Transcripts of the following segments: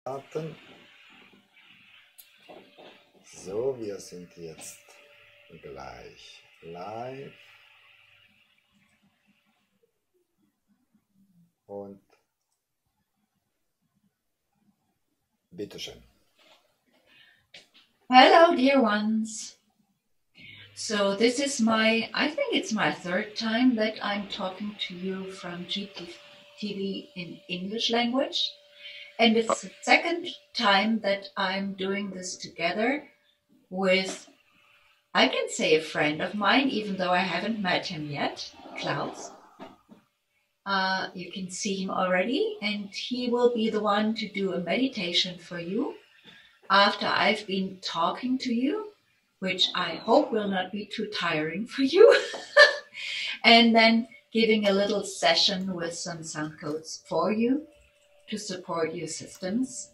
Starten. So, wir sind jetzt gleich live und bitteschön. Hello, dear ones. So this is I think it's my third time that I'm talking to you from GTV in English language. And it's the second time that I'm doing this together with, I can say, a friend of mine, even though I haven't met him yet, Klaus. You can see him already, and he will be the one to do a meditation for you after I've been talking to you, which I hope will not be too tiring for you, and then giving a little session with some sound codes for you to support your systems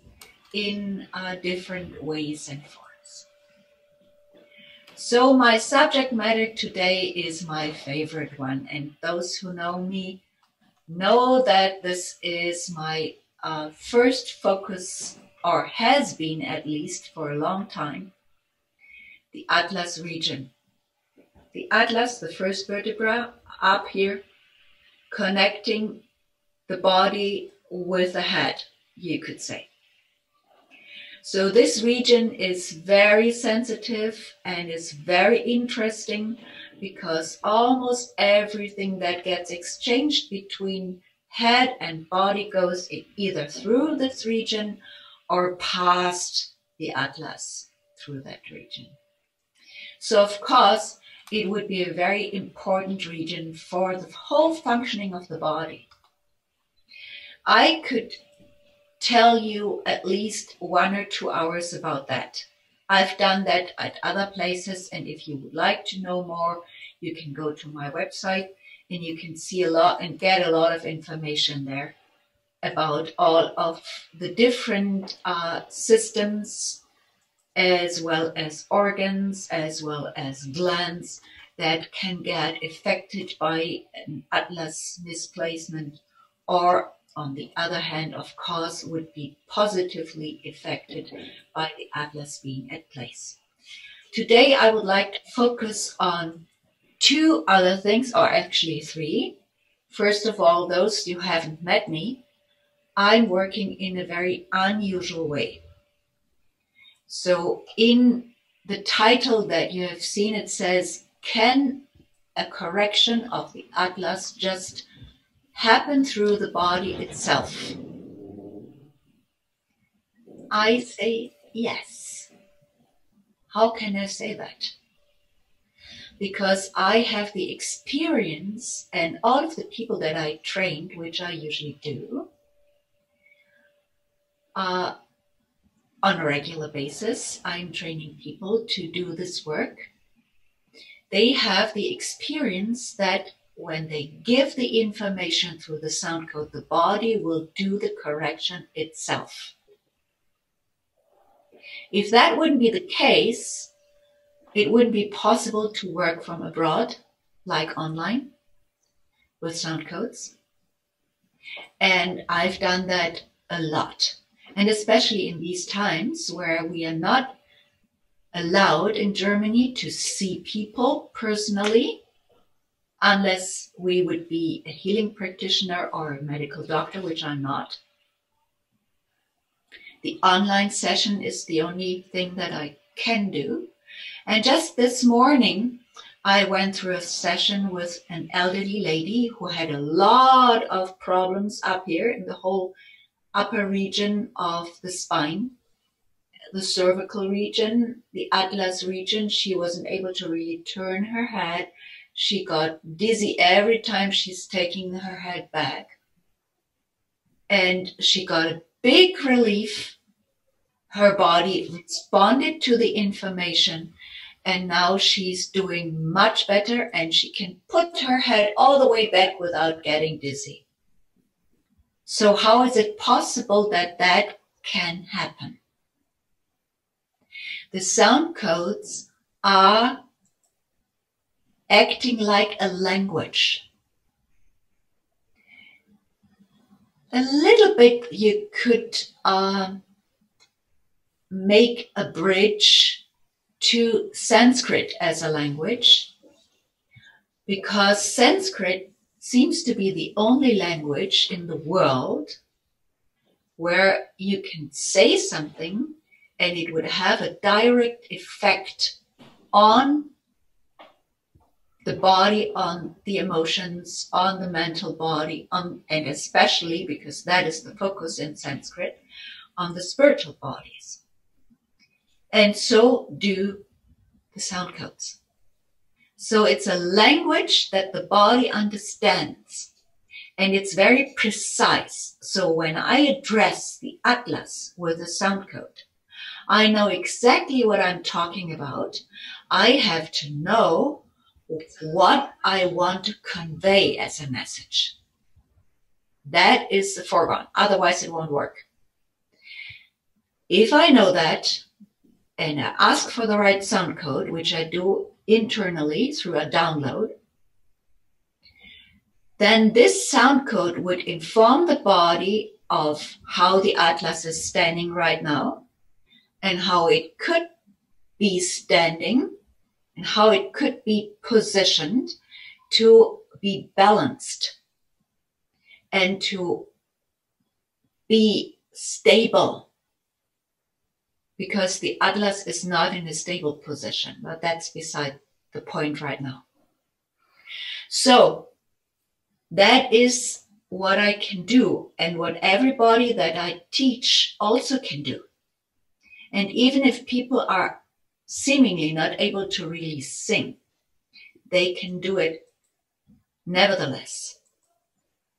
in different ways and forms. So my subject matter today is my favorite one, and those who know me know that this is my first focus, or has been at least for a long time, the Atlas region. The Atlas, the first vertebra up here, connecting the body with the head, you could say. So this region is very sensitive and is very interesting because almost everything that gets exchanged between head and body goes either through this region or past the Atlas through that region. So of course, it would be a very important region for the whole functioning of the body. I could tell you at least 1 or 2 hours about that. I've done that at other places, and if you would like to know more, you can go to my website and you can see a lot and get a lot of information there about all of the different systems, as well as organs, as well as glands that can get affected by an Atlas misplacement, or on the other hand, of course, would be positively affected by the Atlas being at place. Today, I would like to focus on 2 other things, or actually 3. First of all, those who haven't met me, I'm working in a very unusual way. So in the title that you have seen, it says, can a correction of the Atlas just happen through the body itself? I say yes. How can I say that? Because I have the experience, and all of the people that I trained, which I usually do, on a regular basis, I'm training people to do this work. They have the experience that when they give the information through the sound code, the body will do the correction itself. If that wouldn't be the case, it wouldn't be possible to work from abroad, like online, with sound codes. And I've done that a lot. And especially in these times where we are not allowed in Germany to see people personally, unless we would be a healing practitioner or a medical doctor, which I'm not. The online session is the only thing that I can do. And just this morning, I went through a session with an elderly lady who had a lot of problems up here in the whole upper region of the spine, the cervical region, the Atlas region. She wasn't able to really turn her head. She got dizzy every time she's taking her head back. And she got a big relief. Her body responded to the information, and now she's doing much better, and she can put her head all the way back without getting dizzy. So how is it possible that that can happen? The sound codes are acting like a language. A little bit you could make a bridge to Sanskrit as a language, because Sanskrit seems to be the only language in the world where you can say something and it would have a direct effect on the body, on the emotions, on the mental body, and especially, because that is the focus in Sanskrit, on the spiritual bodies. And so do the sound codes. So it's a language that the body understands, and it's very precise. So when I address the atlas with a sound code, I know exactly what I'm talking about. I have to know what I want to convey as a message. That is the foreground. Otherwise, it won't work. If I know that, and I ask for the right sound code, which I do internally through a download, then this sound code would inform the body of how the atlas is standing right now, and how it could be standing, and how it could be positioned to be balanced and to be stable, because the atlas is not in a stable position, but that's beside the point right now. So that is what I can do, and what everybody that I teach also can do. And even if people are seemingly not able to really sing, they can do it nevertheless.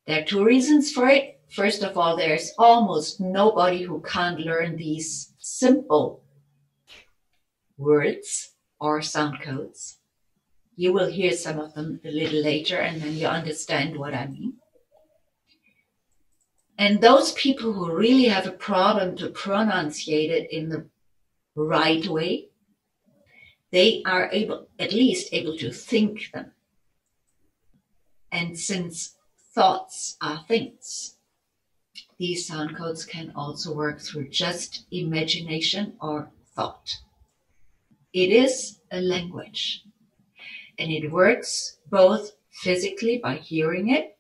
There are two reasons for it. First of all, there's almost nobody who can't learn these simple words or sound codes. You will hear some of them a little later, and then you understand what I mean. And those people who really have a problem to pronunciate it in the right way, they are at least able to think them. And since thoughts are things, these sound codes can also work through just imagination or thought. It is a language, and it works both physically by hearing it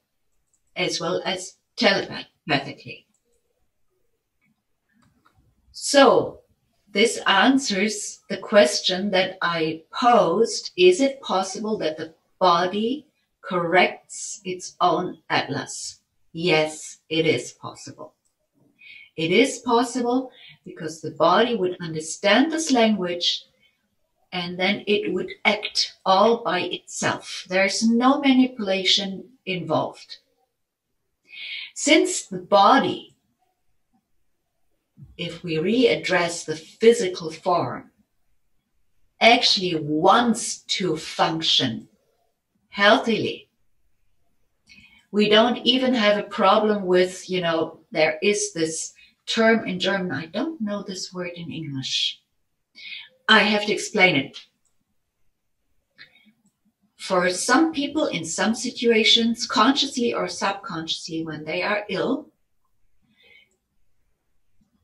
as well as telepathically. So this answers the question that I posed: is it possible that the body corrects its own atlas? Yes, it is possible. It is possible because the body would understand this language, and then it would act all by itself. There's no manipulation involved. Since the body, if we readdress the physical form, actually wants to function healthily, we don't even have a problem with, there is this term in German, I don't know this word in English. I have to explain it. For some people in some situations, consciously or subconsciously, when they are ill,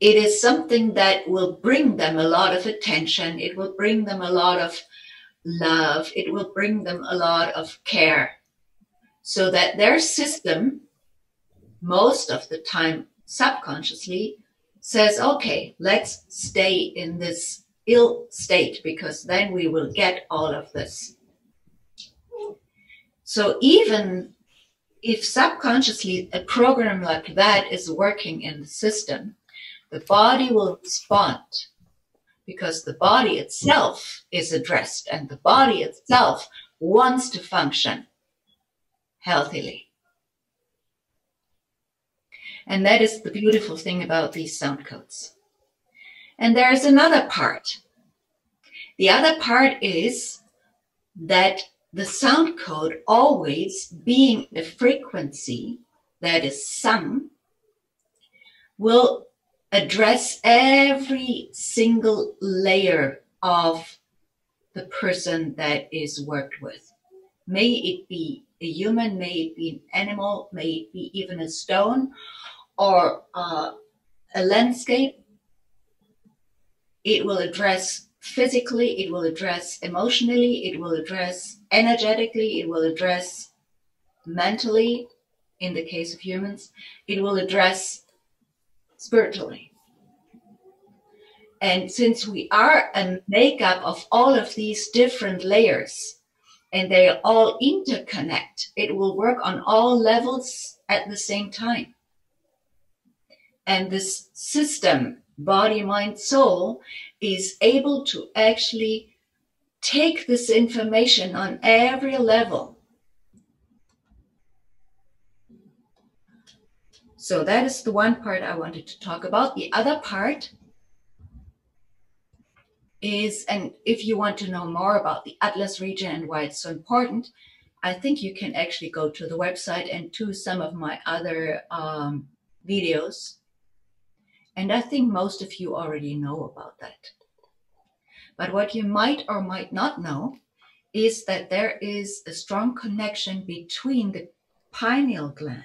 it is something that will bring them a lot of attention. It will bring them a lot of love. It will bring them a lot of care, so that their system, most of the time subconsciously, says, okay, let's stay in this ill state, because then we will get all of this. So even if subconsciously a program like that is working in the system, the body will respond, because the body itself is addressed, and the body itself wants to function healthily. And that is the beautiful thing about these sound codes. And there is another part. The other part is that the sound code, always being a frequency that is sung, will address every single layer of the person that is worked with. May it be a human, may it be an animal, may it be even a stone or a landscape. It will address physically, it will address emotionally, it will address energetically, it will address mentally, in the case of humans, it will address spiritually. And since we are a makeup of all of these different layers, and they all interconnect, it will work on all levels at the same time. And this system, body, mind, soul, is able to actually take this information on every level. So that is the one part I wanted to talk about. The other part is, and if you want to know more about the Atlas region and why it's so important, I think you can actually go to the website and to some of my other videos. And I think most of you already know about that. But what you might or might not know is that there is a strong connection between the pineal gland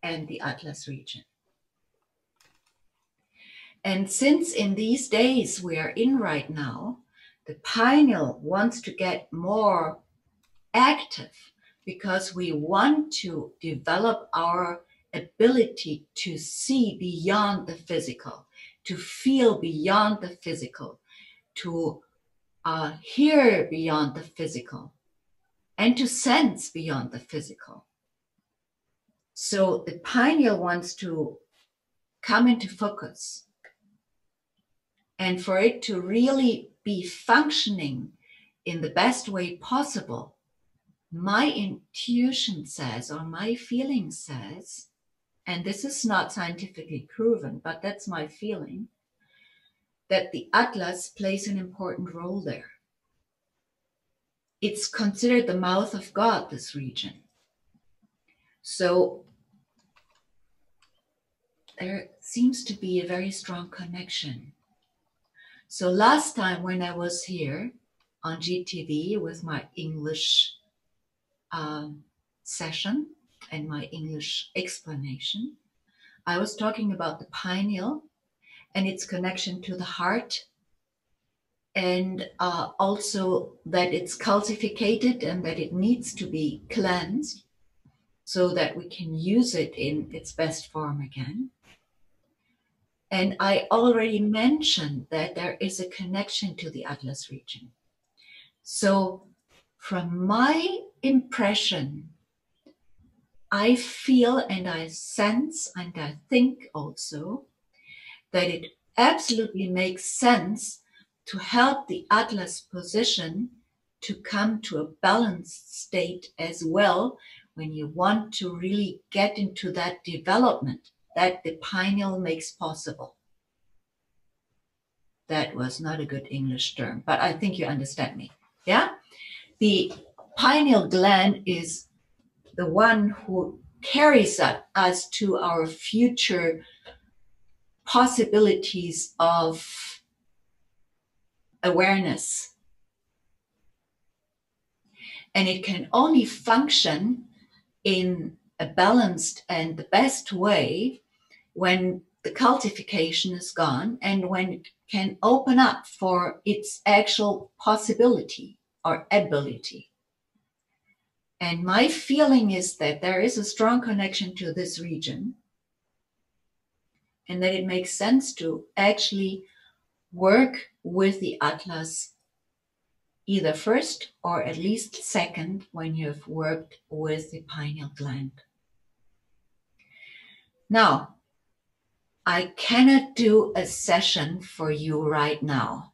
and the Atlas region. And since in these days we are in right now, the pineal wants to get more active because we want to develop our ability to see beyond the physical, to feel beyond the physical, to hear beyond the physical, and to sense beyond the physical. So the pineal wants to come into focus. And for it to really be functioning in the best way possible, my intuition says, or my feeling says, and this is not scientifically proven, but that's my feeling, that the Atlas plays an important role there. It's considered the mouth of God, this region. So there seems to be a very strong connection. So last time when I was here on GTV with my English session and my English explanation, I was talking about the pineal and its connection to the heart, and also that it's calcified and that it needs to be cleansed so that we can use it in its best form again. And I already mentioned that there is a connection to the Atlas region. So from my impression, I feel and I sense and I think also that it absolutely makes sense to help the Atlas position to come to a balanced state as well when you want to really get into that development that the pineal makes possible. That was not a good English term, but I think you understand me. Yeah? The pineal gland is the one who carries us to our future possibilities of awareness. And it can only function in a balanced and the best way when the calcification is gone and when it can open up for its actual possibility or ability. And my feeling is that there is a strong connection to this region and that it makes sense to actually work with the Atlas either first or at least second when you've worked with the pineal gland. Now, I cannot do a session for you right now,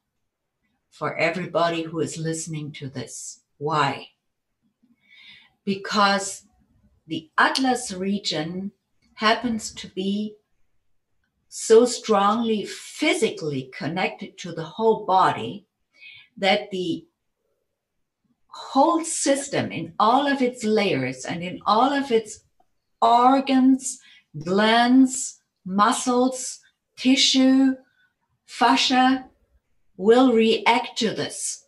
for everybody who is listening to this. Why? Because the Atlas region happens to be so strongly physically connected to the whole body that the whole system in all of its layers and in all of its organs, glands, muscles, tissue, fascia will react to this.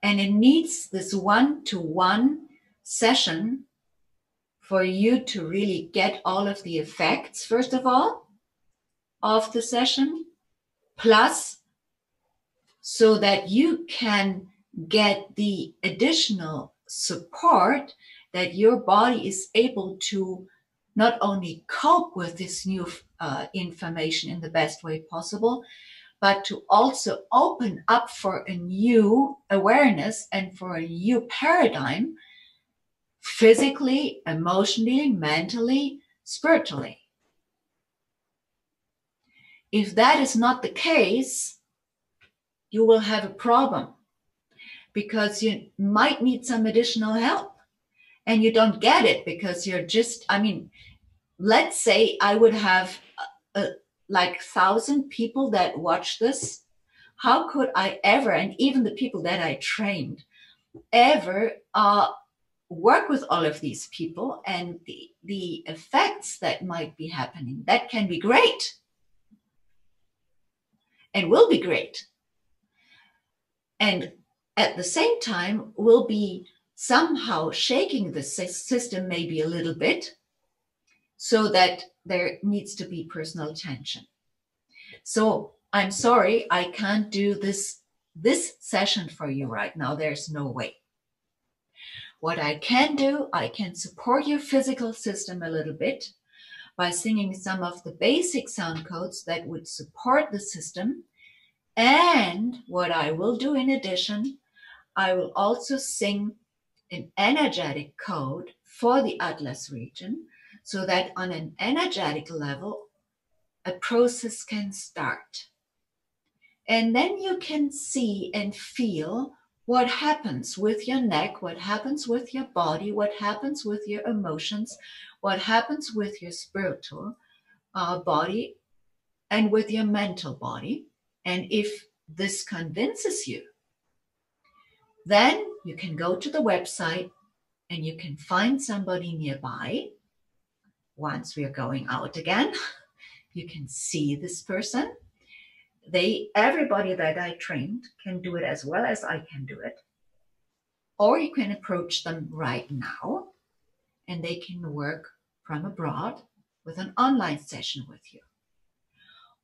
And it needs this one-to-one session for you to really get all of the effects, first of all, of the session, plus so that you can get the additional support that your body is able to not only cope with this new information in the best way possible, but to also open up for a new awareness and for a new paradigm, physically, emotionally, mentally, spiritually. If that is not the case, you will have a problem, because you might need some additional help and you don't get it because you're just, let's say I would have like 1,000 people that watch this. How could I ever, and even the people that I trained, ever work with all of these people and the effects that might be happening? That can be great and will be great. And at the same time, will be somehow shaking the system maybe a little bit, so that there needs to be personal attention. So I'm sorry, I can't do this session for you right now. There's no way. What I can do, I can support your physical system a little bit by singing some of the basic sound codes that would support the system. And what I will do in addition, I will also sing an energetic code for the Atlas region, so that on an energetic level, a process can start. And then you can see and feel what happens with your neck, what happens with your body, what happens with your emotions, what happens with your spiritual body and with your mental body. And if this convinces you, then you can go to the website and you can find somebody nearby. Once we are going out again, you can see this person. Everybody that I trained can do it as well as I can do it. Or you can approach them right now and they can work from abroad with an online session with you.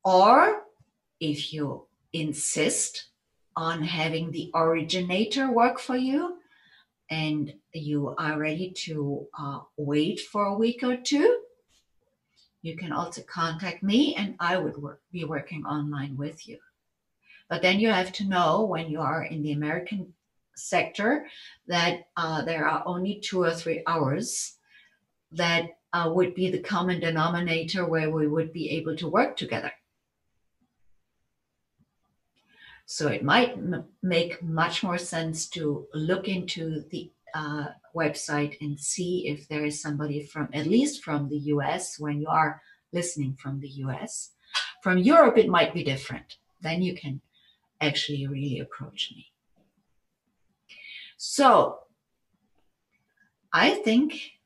Or if you insist on having the originator work for you and you are ready to wait for a week or two, you can also contact me and I would be working online with you. But then you have to know, when you are in the American sector, that there are only 2 or 3 hours that would be the common denominator where we would be able to work together. So it might make much more sense to look into the website and see if there is somebody from, at least from the US, when you are listening from the US. From Europe, it might be different. Then you can actually really approach me. So I think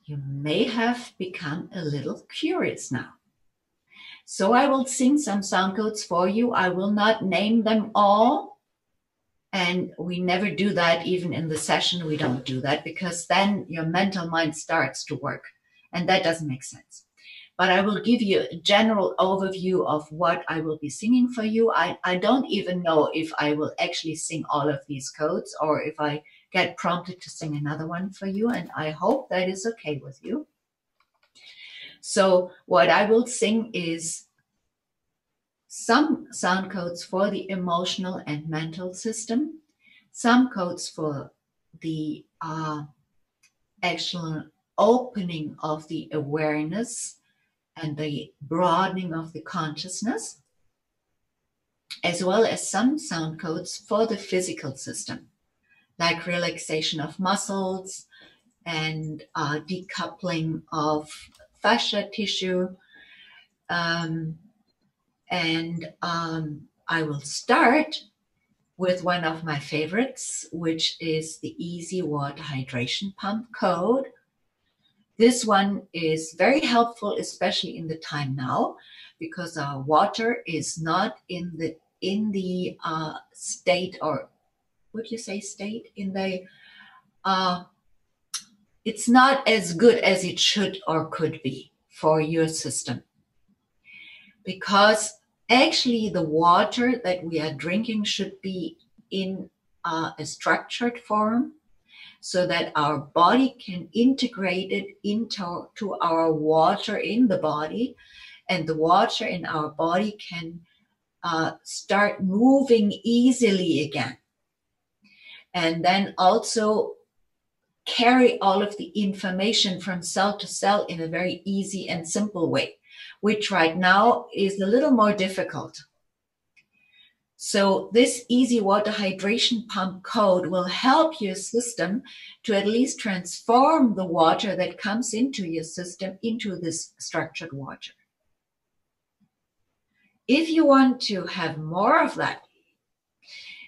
you may have become a little curious now. So I will sing some sound codes for you. I will not name them all. And we never do that. Even in the session, we don't do that, because then your mental mind starts to work. And that doesn't make sense. But I will give you a general overview of what I will be singing for you. I don't even know if I will actually sing all of these codes or if I get prompted to sing another one for you. And I hope that is okay with you. So what I will sing is some sound codes for the emotional and mental system, some codes for the actual opening of the awareness and the broadening of the consciousness, as well as some sound codes for the physical system, like relaxation of muscles and decoupling of fascia tissue. I will start with one of my favorites, which is the Easy Water Hydration Pump code. This one is very helpful, especially in the time now, because our water is not in the state, or would you say state? It's not as good as it should or could be for your system, because Actually, the water that we are drinking should be in a structured form so that our body can integrate it into our water in the body, and the water in our body can start moving easily again. And then also carry all of the information from cell to cell in a very easy and simple way, which right now is a little more difficult. So this easy water hydration pump code will help your system to at least transform the water that comes into your system into this structured water. If you want to have more of that,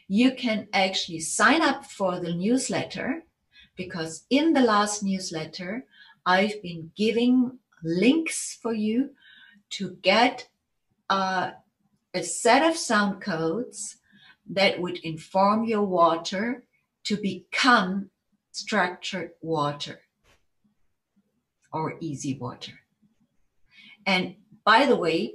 you can actually sign up for the newsletter, because in the last newsletter, I've been giving links for you to get a set of sound codes that would inform your water to become structured water or easy water. And by the way,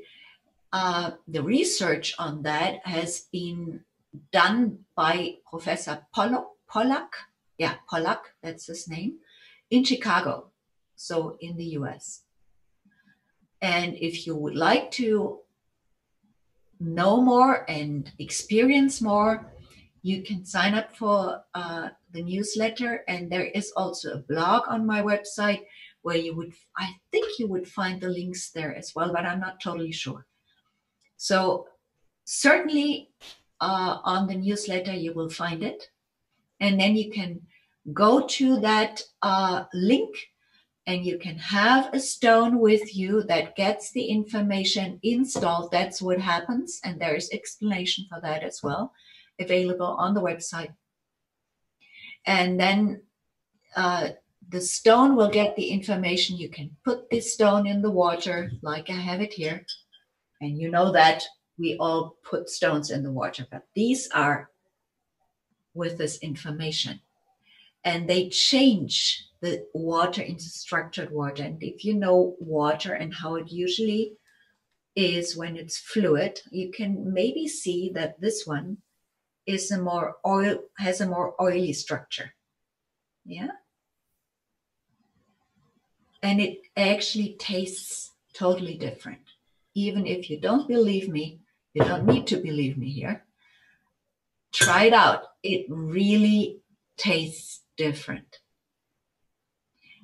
the research on that has been done by Professor Pollack. Yeah, Pollack, that's his name, in Chicago, so in the US. And if you would like to know more and experience more, you can sign up for the newsletter. And there is also a blog on my website where I think you would find the links there as well, but I'm not totally sure. So certainly on the newsletter, you will find it. And then you can go to that link and you can have a stone with you that gets the information installed. That's what happens. And there is explanation for that as well, available on the website. And then the stone will get the information. You can put this stone in the water like I have it here. And you know that we all put stones in the water, but these are with this information. And they change the water into structured water. And if you know water and how it usually is when it's fluid, you can maybe see that this one has a more oily structure. Yeah. And it actually tastes totally different. Even if you don't believe me, you don't need to believe me here. Try it out. It really tastes different.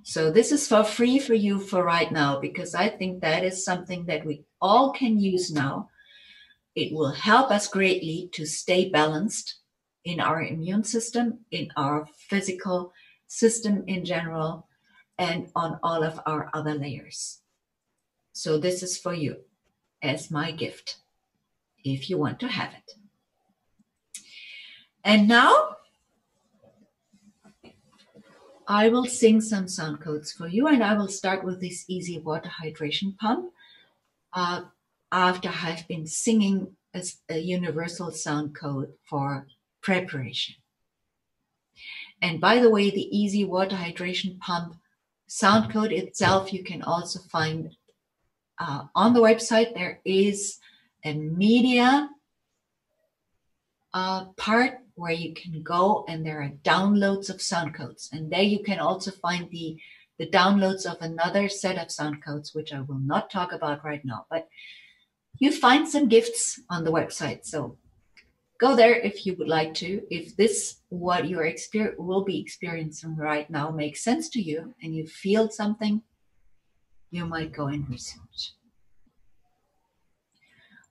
So this is for free for you for right now, because I think that is something that we all can use now. It will help us greatly to stay balanced in our immune system, in our physical system in general, and on all of our other layers. So this is for you as my gift, if you want to have it. And now I will sing some sound codes for you, and I will start with this easy water hydration pump after I've been singing a universal sound code for preparation. And by the way, the easy water hydration pump sound code itself, you can also find on the website. There is a media part where you can go, and there are downloads of sound codes. And there you can also find the downloads of another set of sound codes, which I will not talk about right now. But you find some gifts on the website. So go there if you would like to. If this, what you will be experiencing right now, makes sense to you and you feel something, you might go and research.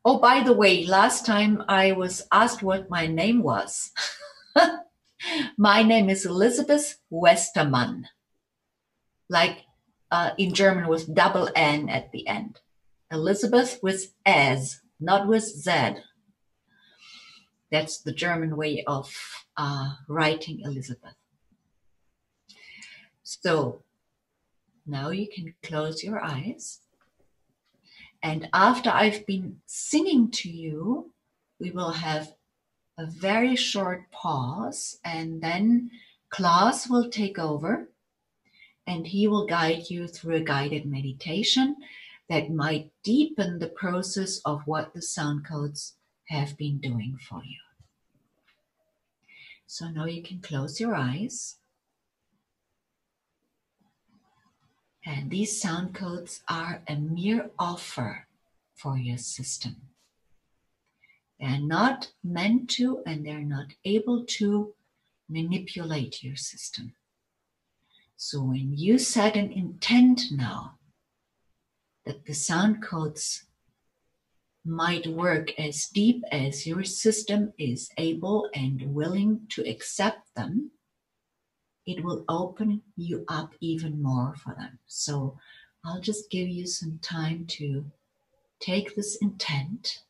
Oh, by the way, last time I was asked what my name was. My name is Elisabeth Westermann. Like in German with double N at the end. Elisabeth with S, not with Z. That's the German way of writing Elizabeth. So now you can close your eyes. And after I've been singing to you, we will have a very short pause, and then Klaus will take over and he will guide you through a guided meditation that might deepen the process of what the sound codes have been doing for you. So now you can close your eyes. And these sound codes are a mere offer for your system. They're not meant to and they're not able to manipulate your system. So when you set an intent now that the sound codes might work as deep as your system is able and willing to accept them, it will open you up even more for them. So I'll just give you some time to take this intent.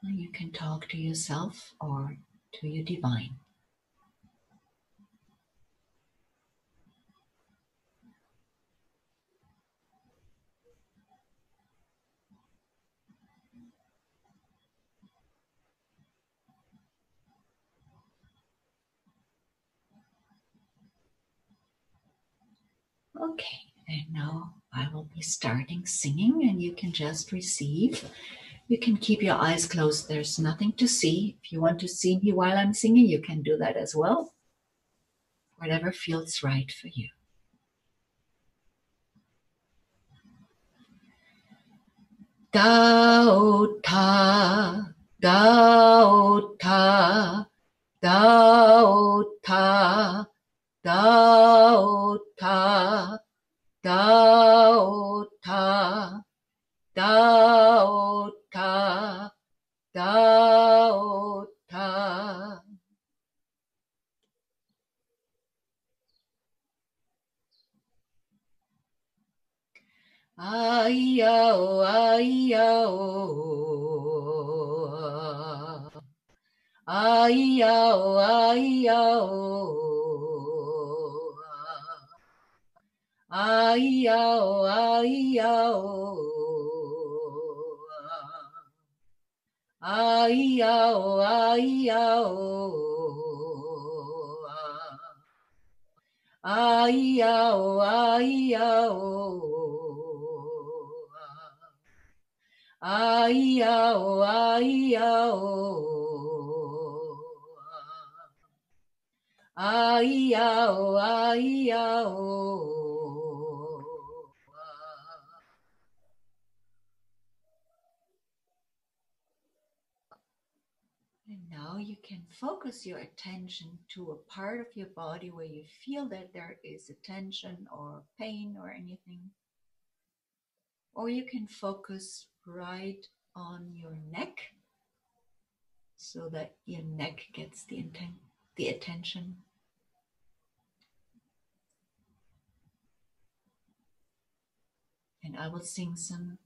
You can talk to yourself or to your divine. Okay, and now I will be starting singing and you can just receive. You can keep your eyes closed. There's nothing to see. If you want to see me while I'm singing, you can do that as well. Whatever feels right for you. Dao Ta, Dao Ta, Dao Ta, Dao Ta, Dao Ta, Dao Ta, Dao Ta. Ai-yao, ai-yao, ai-yao, ai-yao, ai-yao, ai-yao, ai-yao, ai-yao, ai-yao, ai-yao. Ai-yao, ai-yao, ai-yao, ai-yao. And now you can focus your attention to a part of your body where you feel that there is a tension or pain or anything. Or you can focus right on your neck so that your neck gets the attention. And I will sing some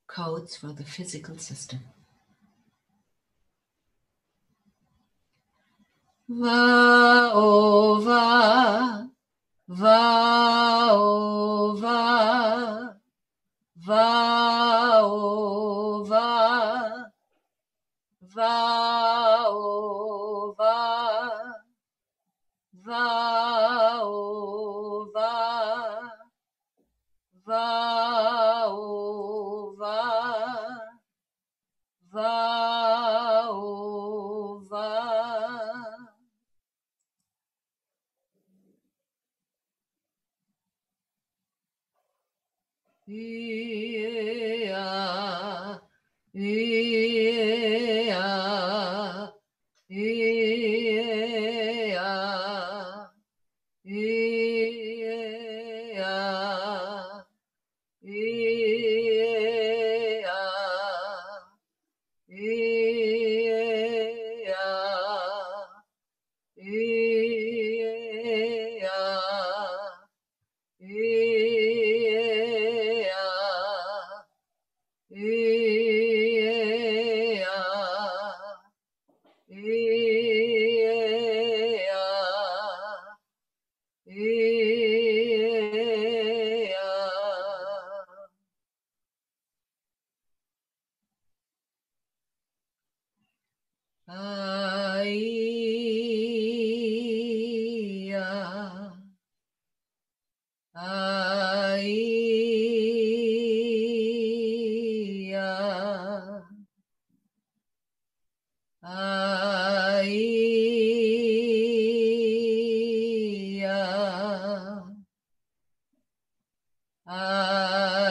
codes for the physical system. Va-o-va, va-o-va, va-o-va, va-o-va, va-o-va, va-o-va, va-o-va. Yeah, yeah, yeah, yeah,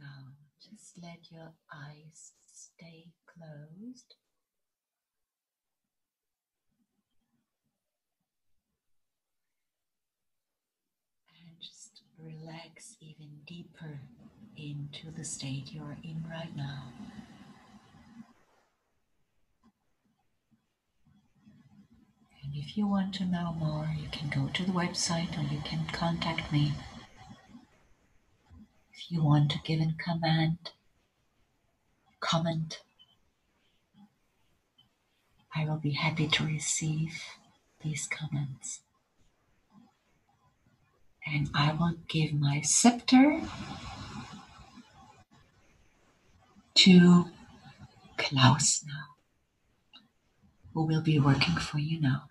Now, just let your eyes stay closed. And just relax even deeper into the state you're in right now. And if you want to know more, you can go to the website or you can contact me. If you want to give a comment, I will be happy to receive these comments. And I will give my scepter to Klaus now, who will be working for you now.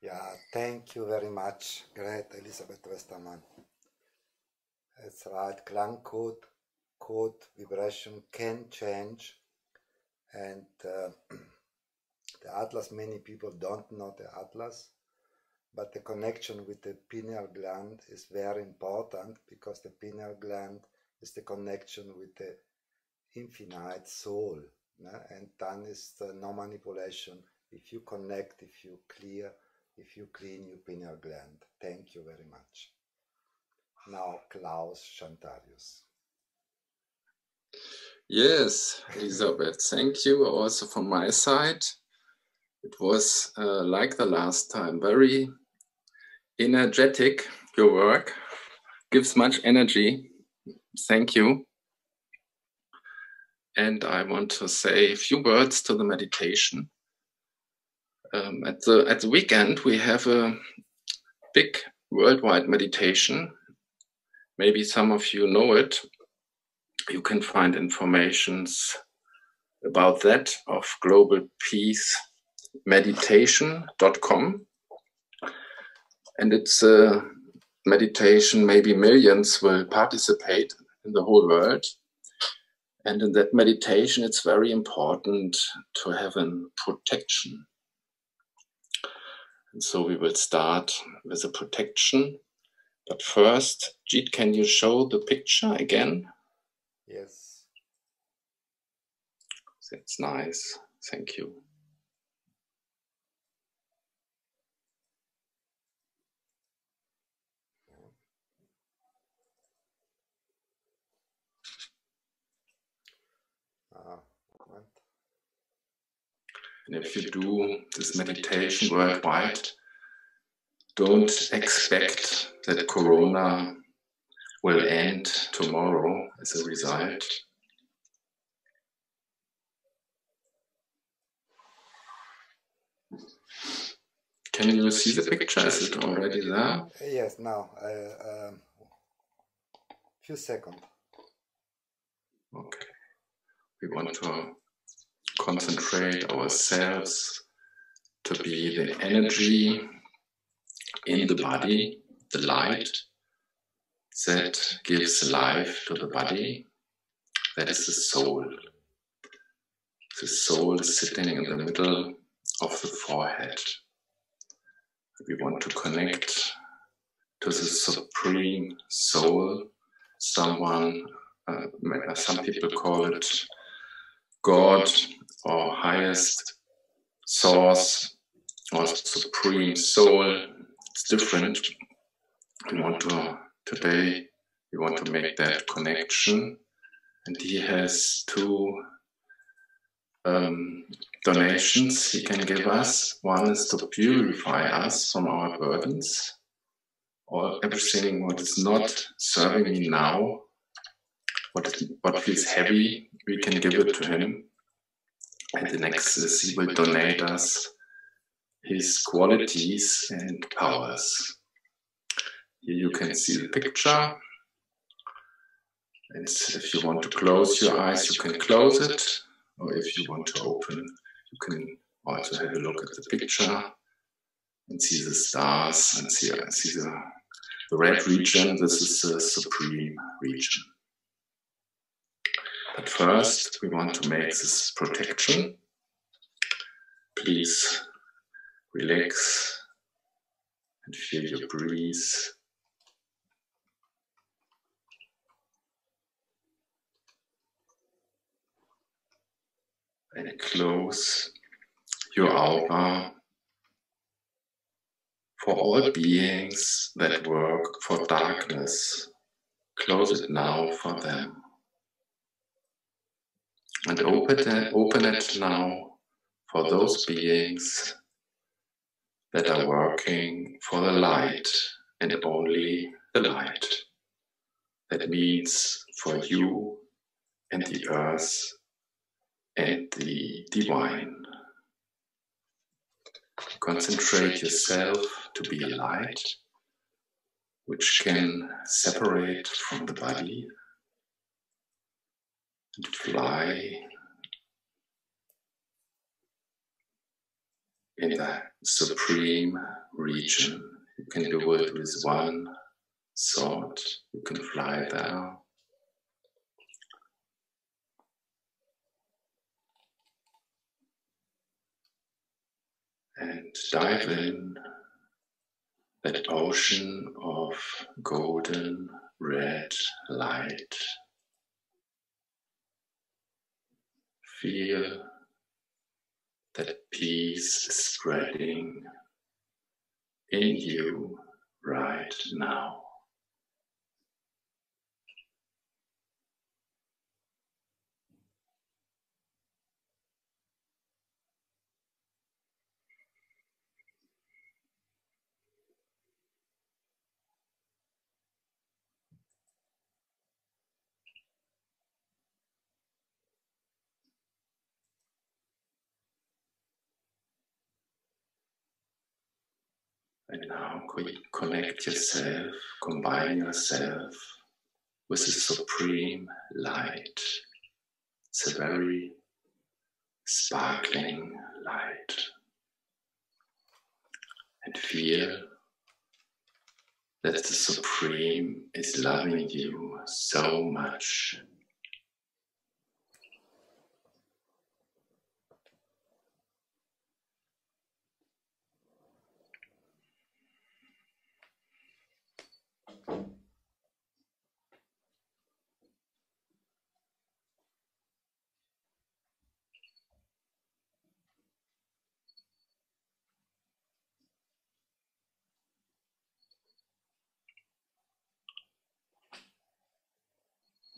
Yeah, thank you very much. Great, Elisabeth Westermann. That's right, Klangcode, code, vibration can change. And the Atlas, many people don't know the Atlas. but the connection with the pineal gland is very important, because the pineal gland is the connection with the infinite soul. And then is no manipulation if you connect, if you clean your pineal gland. Thank you very much. Now, Klaus Chantarius. Yes, Elisabeth, thank you also from my side. It was like the last time, very energetic. Your work gives much energy. Thank you. And I want to say a few words to the meditation. At the weekend, we have a big worldwide meditation. Maybe some of you know it. You can find informations about that of globalpeacemeditation.com. And it's a meditation, maybe millions will participate in the whole world. And in that meditation, it's very important to have a protection. And so we will start with a protection. But first, Jeet, can you show the picture again? Yes. That's nice. Thank you. And if you do this meditation worldwide, don't expect that Corona will end tomorrow as a result. Can you see the picture? Is it already there? Yes, now. Few seconds. Okay. We want to concentrate ourselves to be the energy in the body, the light that gives life to the body. That is the soul. The soul is sitting in the middle of the forehead. We want to connect to the supreme soul. Some people call it God or highest source or supreme soul. It's different. Today we want to make that connection, and he has two donations he can give us. One is to purify us from our burdens, or everything what is not serving me now, what feels heavy, we can give it to him. And the next is he will donate us his qualities and powers. Here you can see the picture. And if you want to close your eyes, you can close it. Or if you want to open, you can also have a look at the picture and see the stars and see the red region. This is the supreme region. But first, we want to make this protection. Please relax and feel your breeze. And close your aura for all beings that work for darkness. Close it now for them. And open it now for those beings that are working for the light and only the light. That means for you and the earth and the divine. Concentrate yourself to be a light which can separate from the body and fly in the supreme region. You can do it with one thought. You can fly there. And dive in that ocean of golden red light. Feel that peace is spreading in you right now. And now connect yourself, combine yourself with the supreme light. It's a very sparkling light. And feel that the Supreme is loving you so much.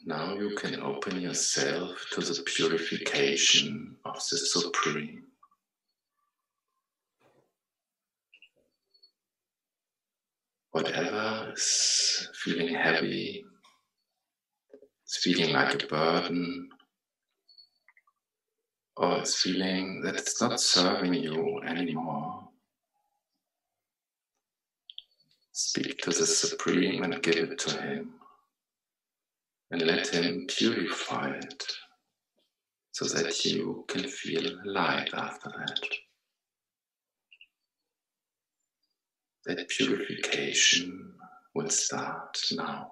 Now you can open yourself to the purification of the Supreme. Whatever is feeling heavy, it's feeling like a burden, or it's feeling that it's not serving you anymore. Speak to the Supreme and give it to Him. And let Him purify it, so that you can feel light after that. That purification will start now.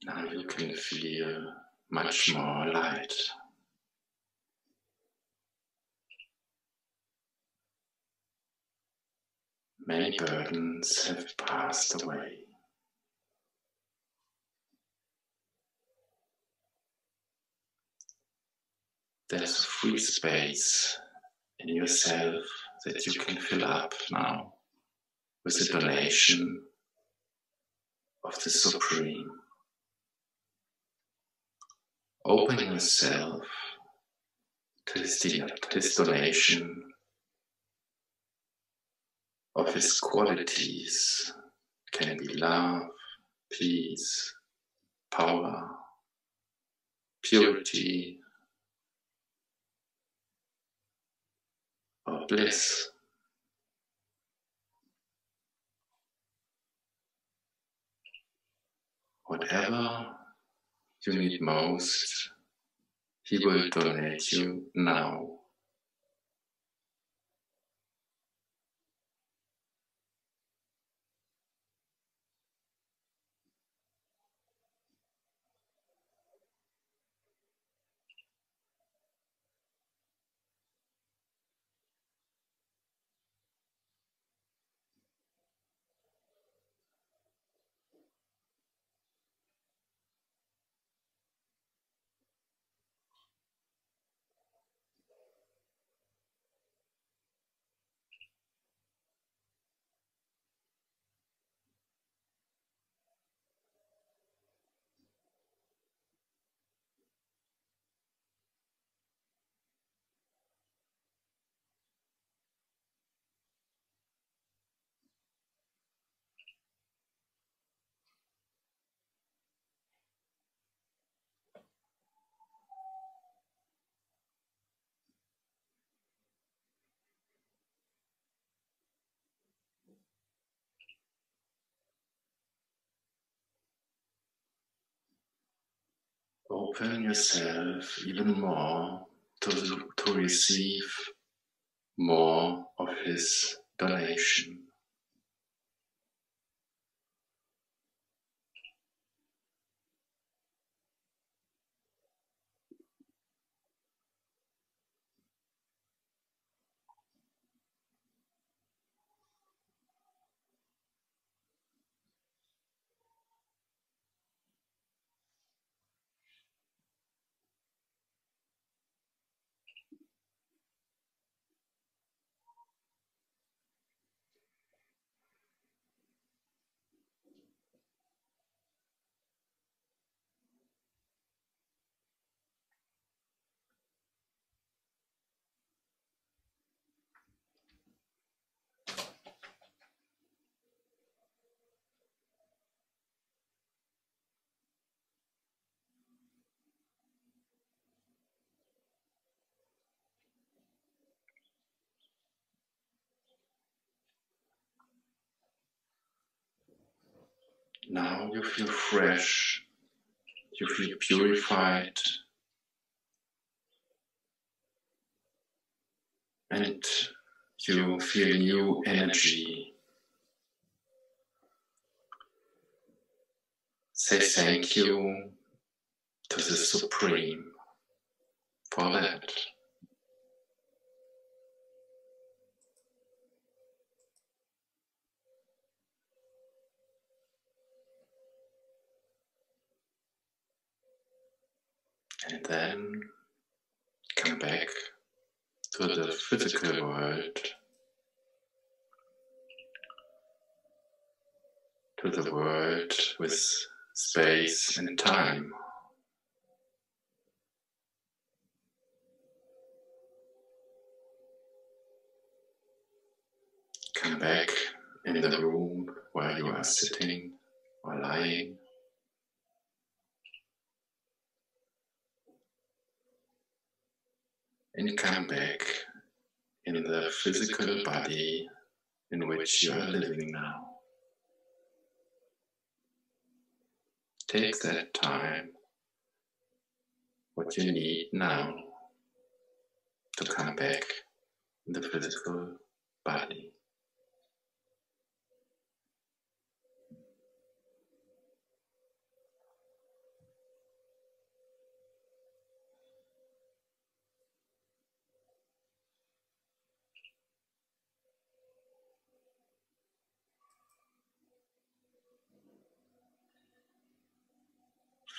Now you can feel much more light. Many burdens have passed away. There's a free space in yourself that you can fill up now with the donation of the Supreme. Open yourself to his donation of his qualities. Can be love, peace, power, purity, or bliss. Whatever you need most, he will donate you now. Open yourself even more to receive more of his donation. Now you feel fresh, you feel purified, and you feel new energy. Say thank you to the Supreme for that. And then come back to the physical world, to the world with space and time. Come back in the room where you are sitting or lying. And come back in the physical body in which you are living now. Take that time, what you need now, to come back in the physical body.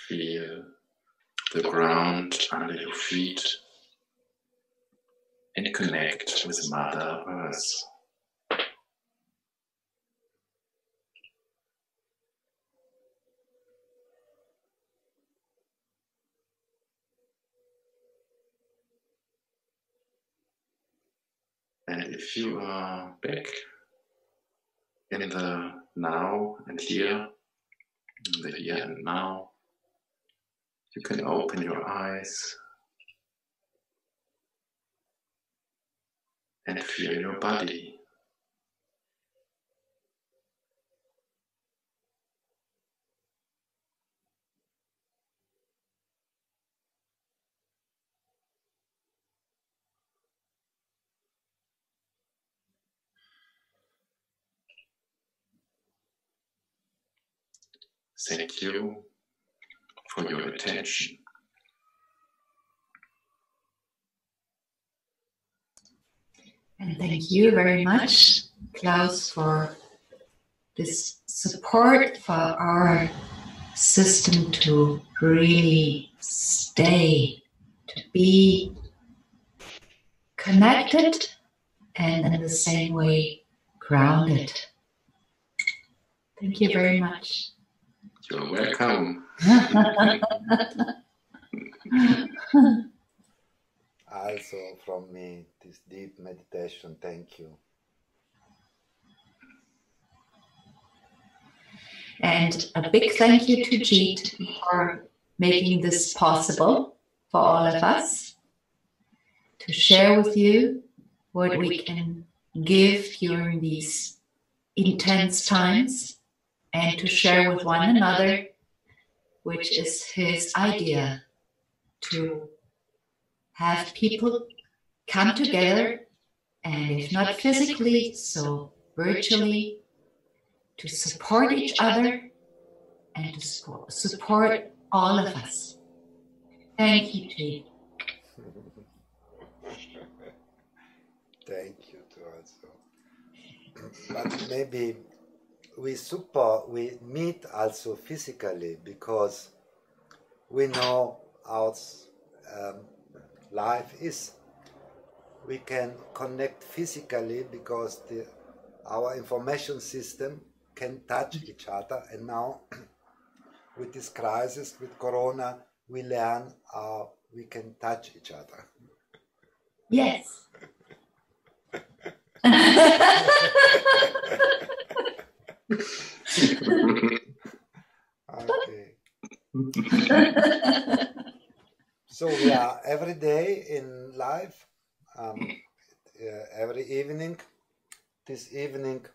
Feel the ground under your feet and connect with Mother Earth. And if you are back in the now and here, in the here and now, you can open your eyes and feel your body. Thank you for your attention. And thank you very much, Klaus, for this support for our system to really stay, to be connected and in the same way grounded. Thank you very much. You're welcome. Also from me, this deep meditation, thank you. And a big thank you to Jeet for making this possible for all of us to share with you what we can give during these intense times and to share with one another, which is his idea to have people come together, and if not physically, so virtually, to support each other and to support all of us. Thank you, Jeet. Thank you too also. But maybe we meet also physically because we know how life is. We can connect physically because our information system can touch each other, and now with this crisis, with Corona, we learn how we can touch each other. Yes. Okay. So we are every day in live, every evening. This evening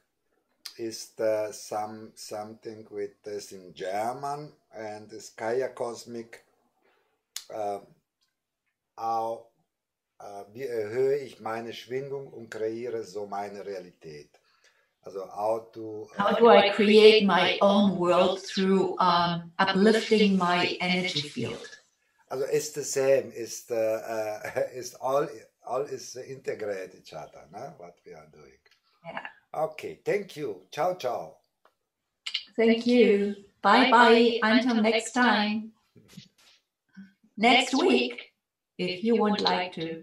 is something with this in German, and this Gaia Cosmic. Wie erhöhe ich meine Schwingung und kreiere so meine Realität? Also how do I create my own world through uplifting my energy field? Also it's the same. It's all is integrate each other. No? What we are doing. Yeah. Okay. Thank you. Ciao, ciao. Thank you. Bye bye. Until next time. Next week, if you would like to.